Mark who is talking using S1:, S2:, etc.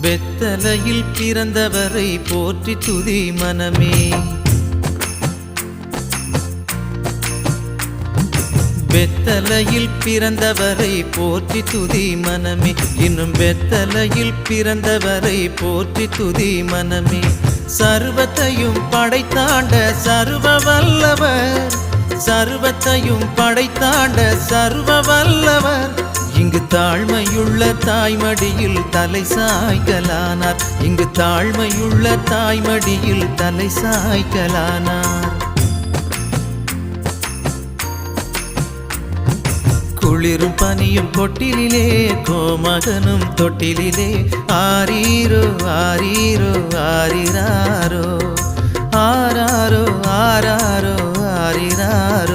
S1: வெத்தலையில் பிறந்தவரை போற்றி துதி மனமே. வெத்தலையில் பிறந்தவரை போற்றி துதி மனமே. இன்னும் வெத்தலையில் பிறந்தவரை போற்றி துதி மனமே. சர்வத்தையும் படைத்தாண்ட சர்வ வல்லவர், சர்வத்தையும் படைத்தாண்ட சர்வ வல்லவர். இங்கு தாழ்மையுள்ள தாய்மடியில் தலை சாய்க்கலானார். இங்கு தாழ்மையுள்ள தாய்மடியில் தலை சாய்க்கலானார். குளிரும் பனியும் கொட்டிலே, கோமகனும் தொட்டிலே. ஆரீரோ ஆரீரோ ஆரிராரோ, ஆராரோ ஆராரோ ஆரிராரோ.